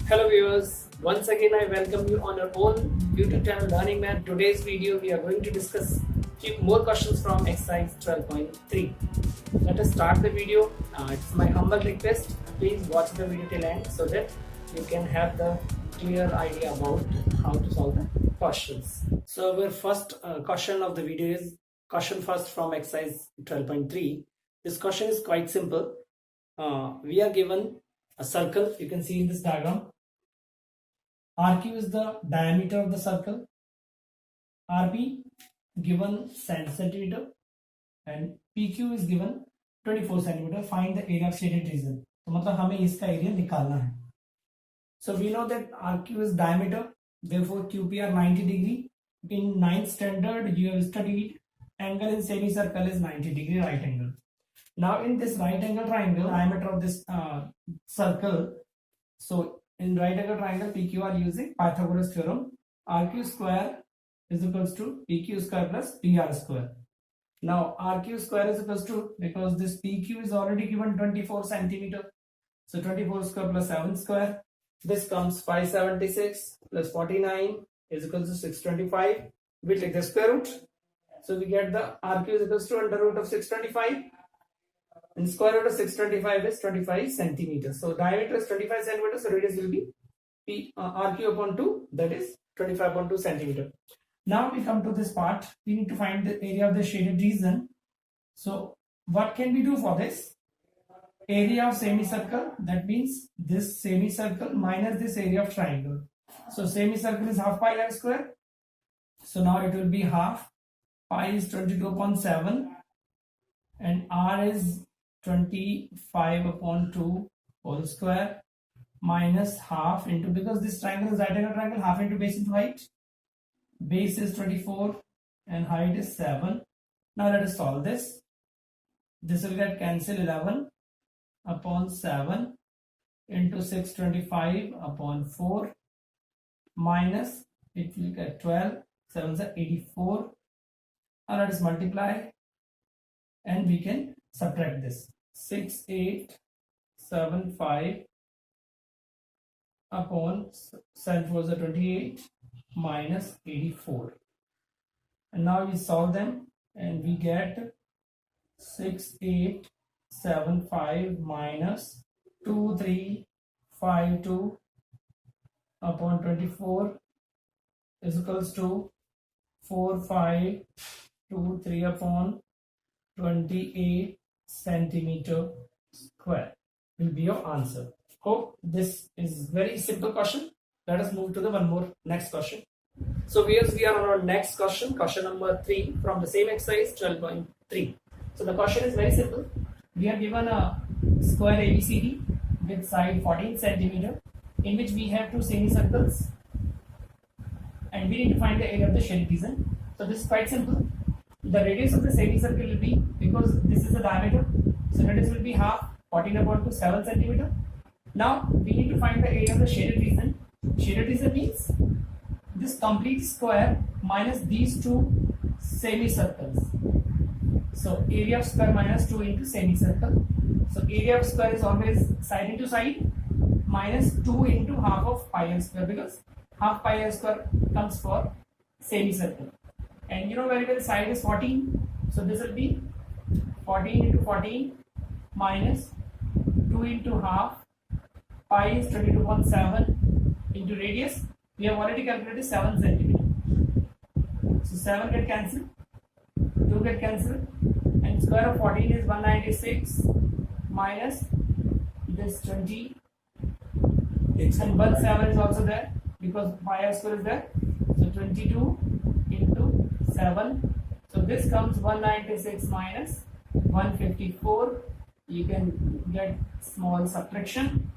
Hello viewers, once again I welcome you on our own YouTube channel Learning Math. Today's video we are going to discuss few more questions from exercise 12.3. Let us start the video. It's my humble request, please watch the video till end so that you can have the clear idea about how to solve the questions. So our first question of the video is question first from exercise 12.3. This question is quite simple. We are given a circle, you can see in this diagram. RQ is the diameter of the circle, RP given centimeter, and PQ is given 24 centimeter. Find the area of shaded region. तो मतलब हमें इसका area निकालना है. So we know that RQ is diameter, therefore QPR 90 degree. In 9th standard you have studied angle in semicircle is 90 degree right angle. Now in this right angle triangle, diameter of this circle, so in right angle triangle PQ are using Pythagoras theorem. RQ square is equals to PQ square plus PR square. Now RQ square is equals to, because this PQ is already given 24 centimeter, so 24 square plus 7 square, this comes 576 plus 49 is equals to 625. We take the square root, so we get the RQ is equals to under root of 625. And square root of 625 is 25 centimeters. So diameter is 25 centimeters. So radius will be RQ upon 2, that is 25 upon 2 centimeter. Now we come to this part. We need to find the area of the shaded region. So what can we do for this? Area of semicircle, that means this semicircle minus this area of triangle. So semicircle is half pi r square. So now it will be half. Pi is 22 upon 7 and r is 25 upon 2 whole square minus half into, because this triangle is right angle triangle, half into base into height. Base is 24 and height is 7. Now let us solve this. This will get cancelled. 11 upon 7 into 625 upon 4 minus, it will get 12. 7 is 84. Now let us multiply and we can subtract this. 6875 upon 7 4 is 28 minus 84, and now we solve them and we get 6875 minus 2352 upon 24 is equals to 4523 upon 28 centimeter square will be your answer. Hope this is very simple question. Let us move to the one more next question. So we are on our next question, question number 3 from the same exercise 12.3. So the question is very simple. We are given a square ABCD with side 14 centimeter in which we have two semicircles and we need to find the area of the shaded region. So this is quite simple. The radius of the semicircle will be, because this is the diameter, so radius will be half. 14 upon 2 7 centimeter. Now we need to find the area of the shaded region. Shaded region means this complete square minus these two semicircles. So area of square minus 2 into semicircle. So area of square is always side into side minus 2 into half of pi r square, because half pi r square comes for semicircle. And you know very well side is 14, so this will be 14 into 14 minus 2 into half. Pi is 22.7 into radius. We have already calculated 7 centimeter. So 7 get cancelled, 2 get cancelled, and square of 14 is 196 minus this 20. And 1 7 is also there because pi r square is there. So 22 into 7. So this comes 196 minus 154. You can get small subtraction.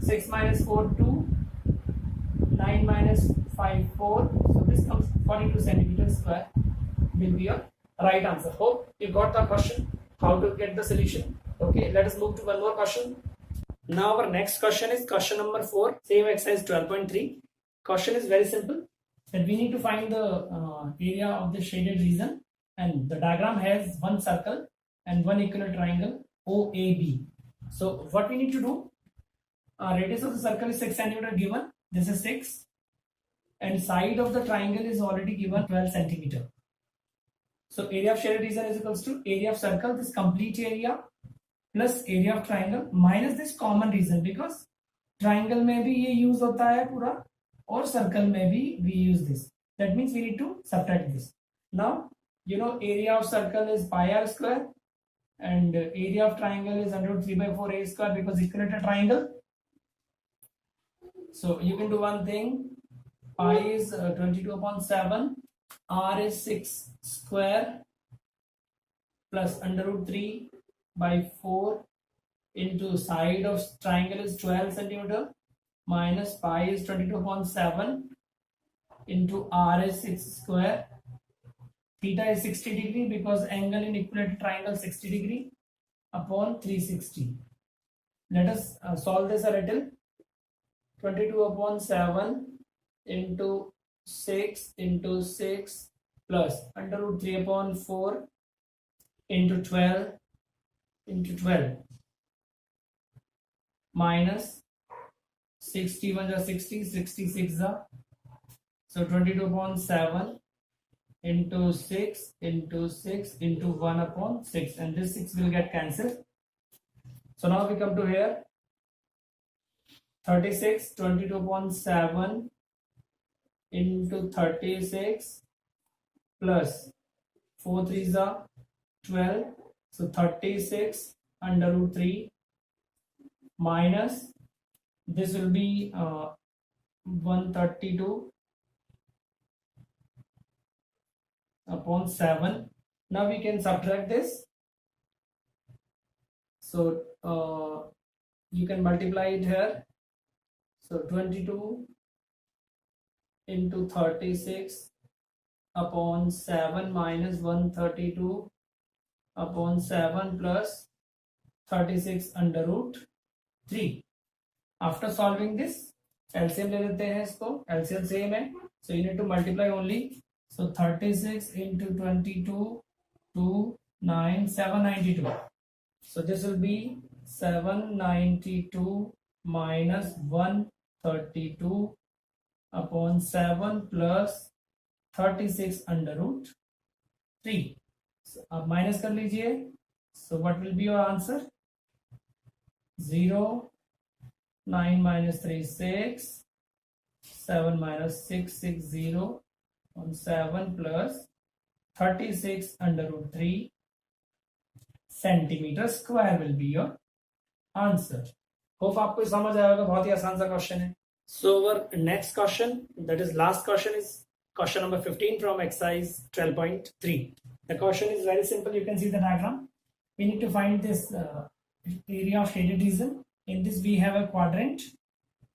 6 minus 4 2, 9 minus 5 4. So this comes 42 centimeters square will be your right answer. Hope you got the question, how to get the solution. Okay, let us move to one more question. Now our next question is question number 4, same exercise 12.3. Question is very simple, that we need to find the area of the shaded region, and the diagram has one circle and one equivalent triangle OAB. So what we need to do, radius of the circle is 6 centimeter given. This is 6. And side of the triangle is already given 12 centimeter. So area of shaded region is equals to area of circle, this complete area, plus area of triangle minus this common region, because triangle में भी ये use होता है पूरा और circle में भी we use this. That means we need to subtract this. Now you know area of circle is pi r square and area of triangle is under 3 by 4 a square because equilateral triangle. So you can do one thing. Pi is 22 upon 7, r is 6 square plus under root 3 by 4 into side of triangle is 12 centimeter minus pi is 22 upon 7 into r is 6 square. Theta is 60 degree because angle in equilateral triangle 60 degree upon 360. Let us solve this a little. 22 upon 7 into 6 plus under root 3 upon 4 into 12 minus 61 are 60, 66 are. So 22 upon 7 into 6 into 1 upon 6, and this 6 will get cancelled. So now we come to here. 36, 22 upon 7 into 36 plus 4 3s are 12. So 36 under root 3 minus this will be 132 upon 7. Now we can subtract this. So you can multiply it here. So 22 into 36 upon 7 minus 132 upon 7 plus 36 under root 3. After solving this, LCM ले लेते हैं इसको. LCM same है. So you need to multiply only. So 36 into 22 to 9, 792. So this will be 792 minus 132 upon 7 plus 36 under root 3. So अब minus कर लीजिए. So what will be your answer? 0, 9 minus 3 6, 7 minus 6 6 0 on 7 plus 36 under root 3 centimeter square will be your answer. Hope आपको समझ आएगा. बहुत ही आसान सा question है. So our next question, that is last question, is question number 15 from exercise 12.3. The question is very simple. You can see the diagram. We need to find this area of shaded region. In this we have a quadrant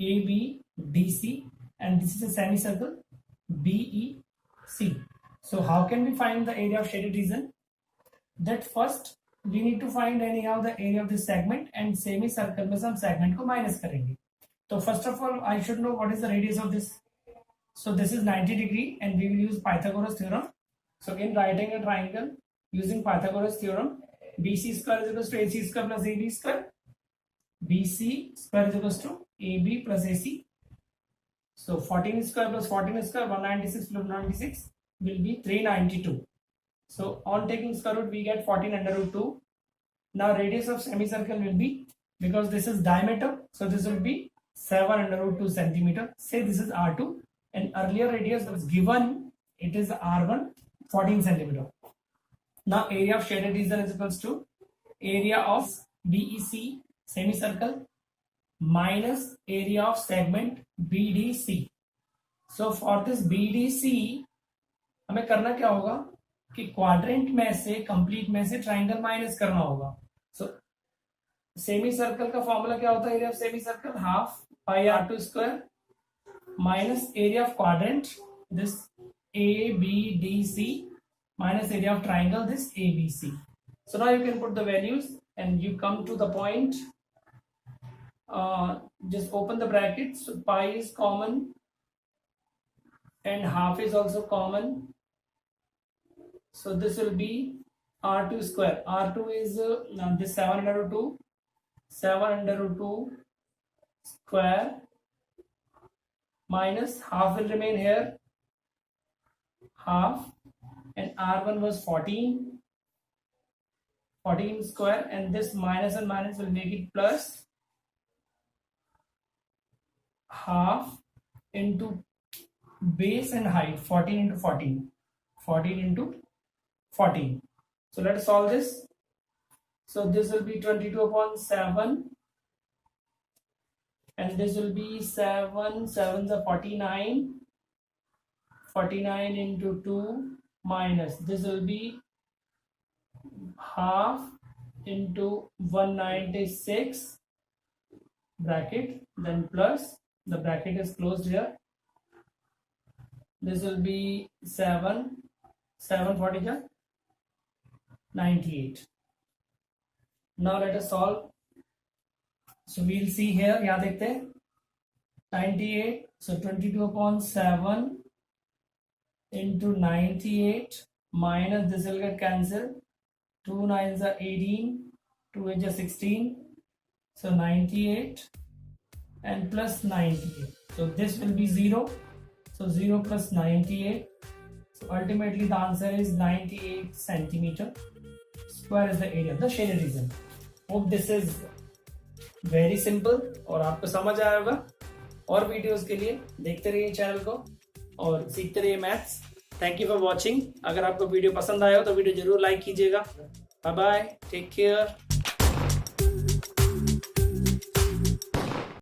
A, B, D, C, and this is a semicircle B, E, C. So how can we find the area of shaded region? That first we need to find anyhow the area of this segment, and semicircle में हम segment को minus करेंगे. So first of all I should know what is the radius of this. So this is 90 degree and we will use Pythagoras theorem. So in writing a triangle using Pythagoras theorem, BC square is equals to AC square plus AB square. BC square is equals to AB plus AC. So 14 square plus 14 square, 196 plus 196 will be 392. So on taking square root we get 14 under root 2. Now radius of semicircle will be, because this is diameter, so this will be 7 under root 2 centimeter. Say this is R2 and earlier radius was given, it is R1, 14 centimeter. Now area of shaded region is equals to area of BEC semicircle minus area of segment BDC. So for this BDC हमें करना क्या होगा कि quadrant में से, complete में से triangle minus करना होगा. सो सेमी सर्कल का फॉर्मूला क्या होता है? Area of semi circle half pi r two square minus area of quadrant this A B D C minus area of triangle this ABC. So now you can put the values and you come to the point. Just open the brackets. So pi is common and half is also common. So this will be R2 square. R2 is this 7 under root 2. 7 under root 2. square minus half will remain here, half, and R1 was 14 square, and this minus and minus will make it plus half into base and height, 14 into 14 into 14. So let us solve this. So this will be 22 upon 7, and this will be 7 7s are 49 into 2 minus this will be half into 196 bracket, then plus the bracket is closed here. This will be 7 40 98. Now let us solve. So we'll see here, yahan dekhte hain 98. So 22 upon 7 into 98 minus this will get cancelled. 2 9s are 18, 2 8s are 16. So 98 and plus 98. So this will be 0. So 0 plus 98. So ultimately the answer is 98 centimeter square is the area of the shaded region. Hope this is very simple और आपको समझ आया होगा. और videos के लिए देखते रहिए चैनल को और सीखते रहिए maths. Thank you for watching. अगर आपको वीडियो पसंद आया हो तो वीडियो जरूर लाइक कीजिएगा. Bye bye, take care.